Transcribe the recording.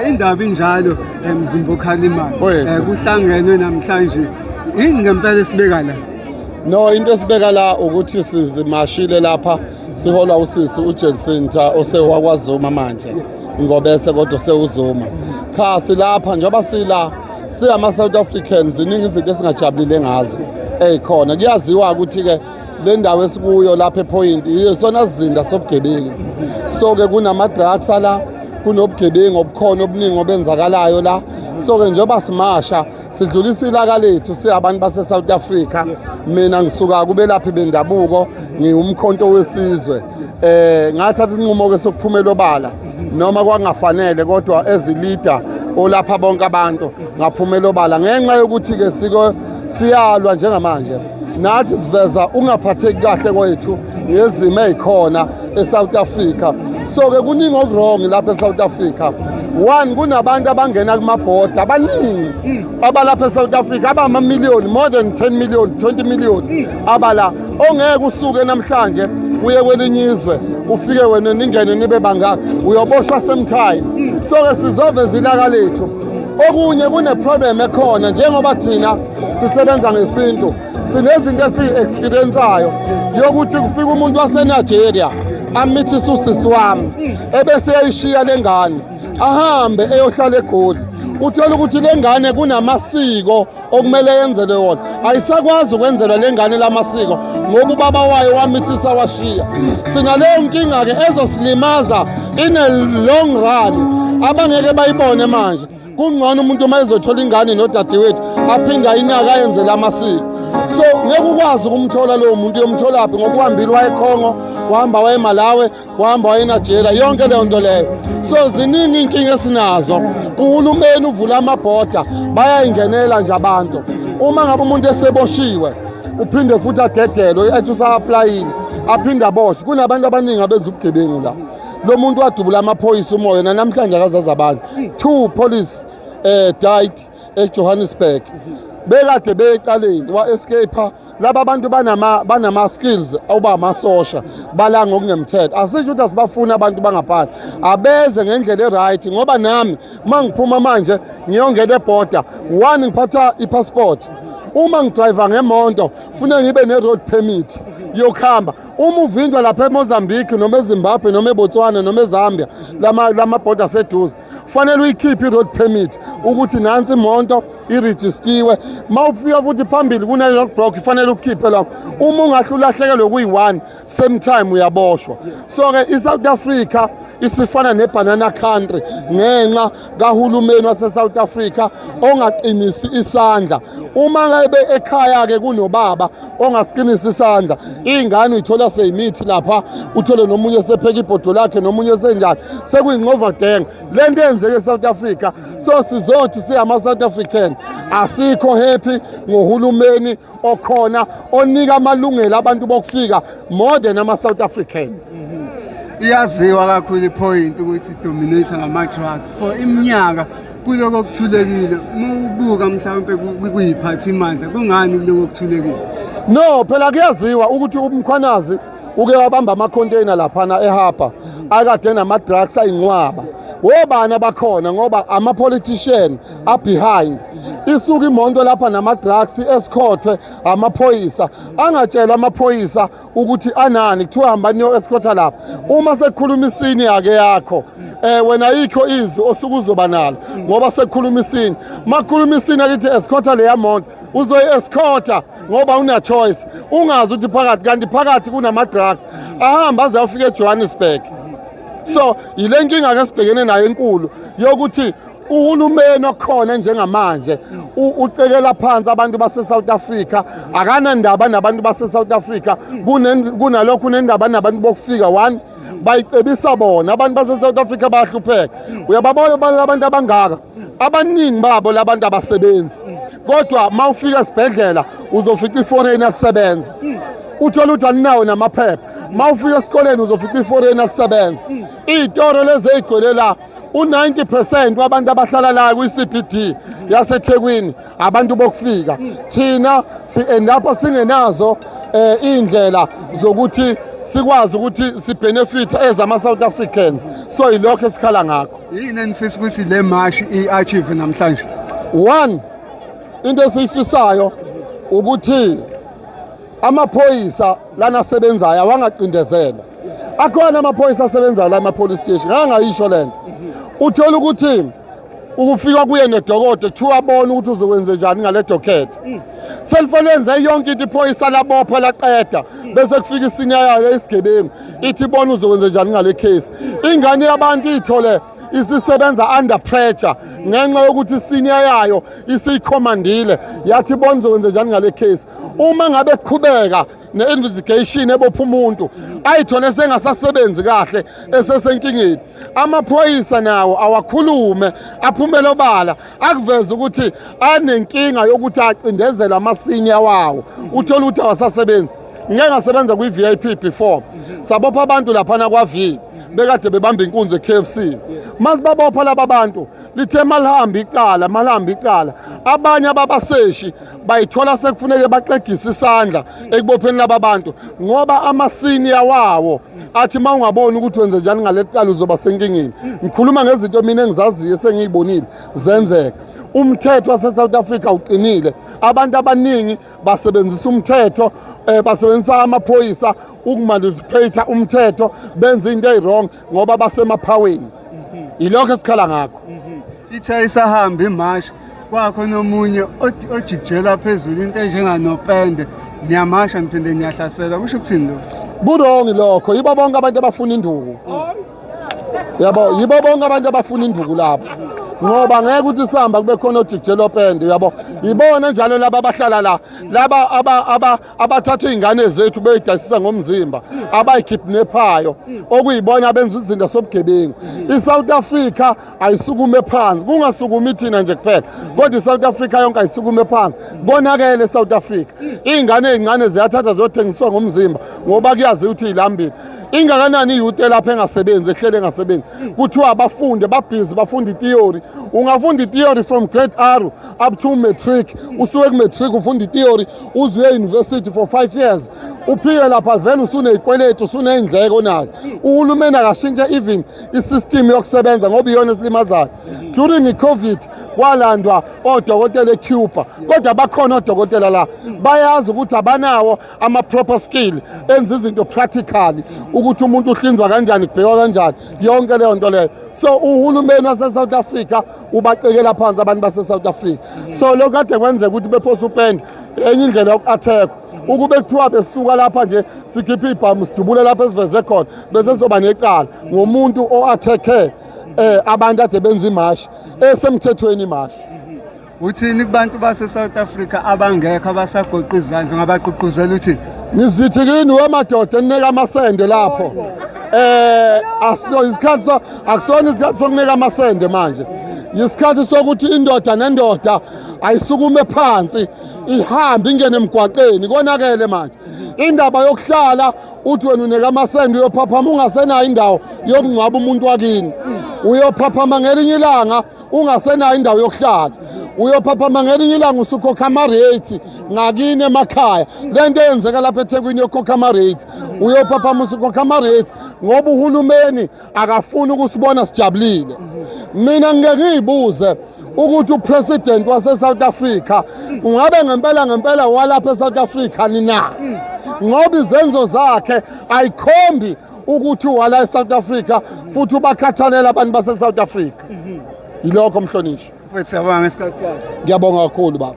indaba injalo Mzimba Khalimani Wethu. kuhlangenwe namhlanje yini ngempela esibeka la No, into esibeka la ukuthi sizimashile lapha siholwa usisi uJensinta osewakwaZuma manje ngobese kodwa sewuzuma. Cha silapha njengoba siyama South Africans ziningi izinto esingajabulile ngazo ezikhona. Kuyaziwa ukuthi ke le ndawo esikuyo lapha ePoint yisona sizinda sobugebengu. So ke kunama drugs la kunobugebengu obukhona obuningi obenzakalayo la. So ke njengoba simasha sidlulisa ilaka lethu siyabantu base South Africa. Mina ngisuka kube lapha bendabuko ngiwumkhonto wesizwe. Ngathatha inqumo ke sokuphumela obala noma kwangafanele kodwa ezilida olapha bonke abantu ngaphumela obala ngenxa yokuthi ke siyalwa njengamanje nathi siveza ungaphatheki kahle kwethu ngezimo ezikhona eSouth Africa. So ke kuningi okwrong lapha eSouth Africa. One kunabantu abangena kumabhoda abaningi abalapha eSouth Africa abama million, more than 10 million, 20 million abala ongeke usuke namhlanje uye kwelinye izwe ufike wena ningene nibe bangaka uyoboshwa sometime. So ke sizoveza ilaka lethu. Okunye kune problem ekhona njengoba thina sisebenza ngesintu sinezinto esi-experienceayo yokuthi kufika umuntu waseNigeria amithisa usisi wami ebese eyishiya lengane ahambe eyohlala eGoli. Uthola ukuthi lengane kunamasiko okumele yenzelwe wona ayisakwazi ukwenzelwa lengane lamasiko ngoba ubaba wayo wamithisa washiya. Sinaleyo nkinga ke ezosilimaza in a long run abangeke bayibone manje. Kungcono umuntu uma ezothola ingane nodadewethu aphinda ayinaka ayenzela amasiko. So ngeke ukwazi ukumthola lowo muntu uyomthola phi ngoba uhambile waye eCongo, wahamba waye eMalawi, wahamba waye eNigeria, yonke leyo nto leyo. So ziningi inkinga esinazo. Uhulumeni uvula amabhoda bayayingenela nje abantu. Uma ngabe umuntu eseboshiwe uphinde futhi adedelwe ethi usa-applyini aphinde aboshwe. Kunabantu abaningi abenza ubugebengu la. Lo muntu wadubula amaphoyisa umoya namhlanje akazazi abantu. 2 police died eJohannesburg. Bekade becaleni wa-escape laba bantu banama skills oba amasosha balanga ngokungemthetho. Asisho ukuthi asibafuna abantu bangaphandle abeze ngendlela eright ngoba nami mangiphuma manje ngiyongena eborder one ngiphatha ipassport. Uma ngidriver ngemonto ufuna ngibe ne-road permit yokuhamba. Uma uvinjwa lapha eMozambique noma eZimbabwe noma eBotswana noma eZambia lama border seduze fanele uyikhiphe i-road permit ukuthi nansi imoto iregistiwe. Mawufika futhi phambili kuna roadblock fanele ukhiphe lokho. Uma ungahlulahlekelwe kuyi1 same time uyaboshwa. So ke iSouth Africa isifana nebanana country ngenxa kahulumeni wase South Africa ongaqinisi isandla. Uma ngabe ekhaya ke kunobaba ongasiqinisa isandla ingane uyithola seyimithi lapha uthole nomunye sepheka ibhodo lakhe nomunye senjani sekuyinqova deng lento yenzeke eSouth Africa. So sizothi siyama South African asikho happy ngohulumeni okhona onika amalungelo abantu bokufika more than ama South Africans. iyaziwa kakhulu iPoint ukuthi dominate ngama drugs for iminyaka kuloko kuthulekile. Mawubuka mhlawumbe kuyiphathi imandla kungani kuloko kuthulekile? No phela kuyaziwa ukuthi umkhwanazi uke wabamba ama-container laphana eHarper akade nama-drugs ayinqwaba. Wobani abakhona ngoba ama-politician behind isuka imoto lapha nama-drugs escortwe amaphoyisa. Angatshela amaphoyisa ukuthi anani kuthiwa hamba niyo-escorta lapha. Uma sekukhuluma isini yake yakho wena yikho izwi osuke uzoba nalo ngoba sekukhuluma isini. Makukhuluma isini akithi escorta leya moto uzoyi-escorta ngoba una choice ungazi ukuthi phakathi kanti phakathi kunama-drugs ahamba aze afike eJohannesburg. So ile nkinga ke sibhekene nayo enkulu yokuthi uhulumeni okhona njengamanje ucekela phansi abantu base South Africa akanandaba nabantu base South Africa kunalokho kunendaba nabantu bokufika. One bayicebisa bona abantu base South Africa bayahlupheka. Uyababona abantu abangaka abaningi babo labantu abasebenzi kodwa mawufika esibhedlela uzofica iforeigner lisebenza. Uthola ukuthi aninawo namaphepha. Mawufika esikoleni uzofica iforeigner lisebenza. Izitoro lezi ezigcwele la u90% wabantu abahlala la kwi-CBD yaseThekwini abantu bokufika. Thina si-end up singenazo indlela zokuthi sikwazi ukuthi sibenefit as ama-South Africans. So yilokho esikhala ngakho. Yini enifisa ukuthi le march i-achieve namhlanje? One, into esiyifisayo ukuthi amaphoyisa lana asebenzayo awangacindezelwa. Akhona amaphoyisa asebenzayo la ema-police station, ngangayisho lento. Uthola ukuthi ukufika kuye nedokodo kuthiwa abone ukuthi uzokwenze njani ngale dokhethe. Selfone yenze yonke into iphoyisa labopha laqeda bese kufika isinya yayo esigebengu ithi ibona uzokwenze njani ngale case. Ingane yabantu ithole isisebenza under pressure ngenxa yokuthi senior yayo isiyikhomandile yathi ibona uzokwenze njani ngale case. Uma ngabe kuqhubeka ne-investigation ebopha umuntu ayithole sengasasebenzi kahle esesenkingeni, amaphoyisa nawo awakhulume aphumele obala akuveze ukuthi anenkinga yokuthi acindezela amasenior wawo, uthola ukuthi awasasebenzi. Ngeke ngasebenza kwi-VIP before, sabopha abantu laphana kwa-V bekade bebamba inkunzi e-KFC. Masibabopha laba bantu lithe malihamba icala abanye ababaseshi bayithola sekufuneke baqegise isandla ekubopheni laba bantu ngoba amasenior wawo athi uma ungaboni ukuthi wenze njani ngale cala uzoba senkingeni. Ngikhuluma ngezinto mina engizaziyo esengiyibonile zenzeka. Umthetho wase-South Africa uqinile, abantu abaningi basebenzisa umthetho, basebenzisa amaphoyisa ukumanipulate umthetho, benza into eyi-wrong ngoba basemaphaweni. Yilokho esikhala ngakho. Ithe isahamba imarch kwakho nomunye ojikijela phezulu into enjenganopende, niyamasha niphinde niyahlasela, kusho ukuthini lokho? Burongi lokho, yibo bonke abantu abafuna induku. Yabo, yibo bonke abantu abafuna induku lapho. Ngoba ngeke ukuthi sihamba kube khona ojikijela opende, yabo. Yibona njalo laba abahlala la, laba abathatha izingane zethu beyidayisisa ngomzimba, abayikidnaphayo, okuyibona benza izinto sobugebengu. ISouth Africa ayisukume phansi, kungasukumi thina nje kuphela, kodwa iSouth Africa yonke ayisukume phansi. Konakele eSouth Africa. Izingane ezincane ziyathatha ziyothengiswa ngomzimba ngoba kuyazi ukuthi ilambile. Ingakanani iyouth lapha engasebenzi, ehlele engasebenzi. Kuthiwa abafunde babhizi bafunda itheory. Ungafunda itheory from grade R up to matric. Usuke ku-matric ufunda itheory, uze university for 5 years. Uphike lapha vele usuneyikweletu, usuney'ndleko nazo. Uhulumeni akashintshe even isystem yokusebenza ngoba iyona esilimazayo. During i-COVID kwalandwa odokotela eCuba, kodwa bakhona odokotela la bayazi ukuthi abanawo ama-proper skill enza izinto practically ukuthi umuntu uhlinzwa kanjani, kubhekwa kanjani, yonke leyo nto leyo. So uhulumeni wase-South Africa ubacekela phansi abantu base-South Africa. So lokho kade kwenzeka ukuthi bephosa upende enye indlela yoku-attack. Ukube kuthiwa besuka lapha nje sikhiphe ibhamu sidubule lapha esiveze khona bese soba necala ngomuntu o-attack abantu ade benza imashi esemthethweni imashi. Uthini kubantu base-South Africa abangekho abasagoqa izandla ngabagqugquzela uthini? Ngizithi kini wemadoda eneka amasende lapho. Akusona isikhathi sokunika amasende manje. Yisikhathi sokuthi indoda nendoda ayisukume phansi ihambe ingene emgwaqeni, konakele manje. Indaba yokuhlala uthi wena uneka amasende uyophaphama ungasenayo indawo yokungcwaba umuntu wakini. Uyophaphama ngelinye ilanga ungasenayo indawo yokuhlala. Uyophaphama ngelinye ilanga usukhokha ama-rate ngakini emakhaya. Le nto eyenzeka lapha eThekwini yokhokha ama-rate. Uyophaphama usukhokha ama-rate ngoba uhulumeni akafuni ukusibona sijabulile. Mina ngeke ngiyibuze ukuthi upresident wase-South Africa ungabe ngempela walapha eSouth Africa na? Ngoba izenzo zakhe ayikhombi ukuthi wala eSouth Africa futhi ubakhathalela abantu base-South Africa. Yilokho mhlonishwa. Mfethu siyabonga ngesikhathi sakho. Ngiyabonga kakhulu baba.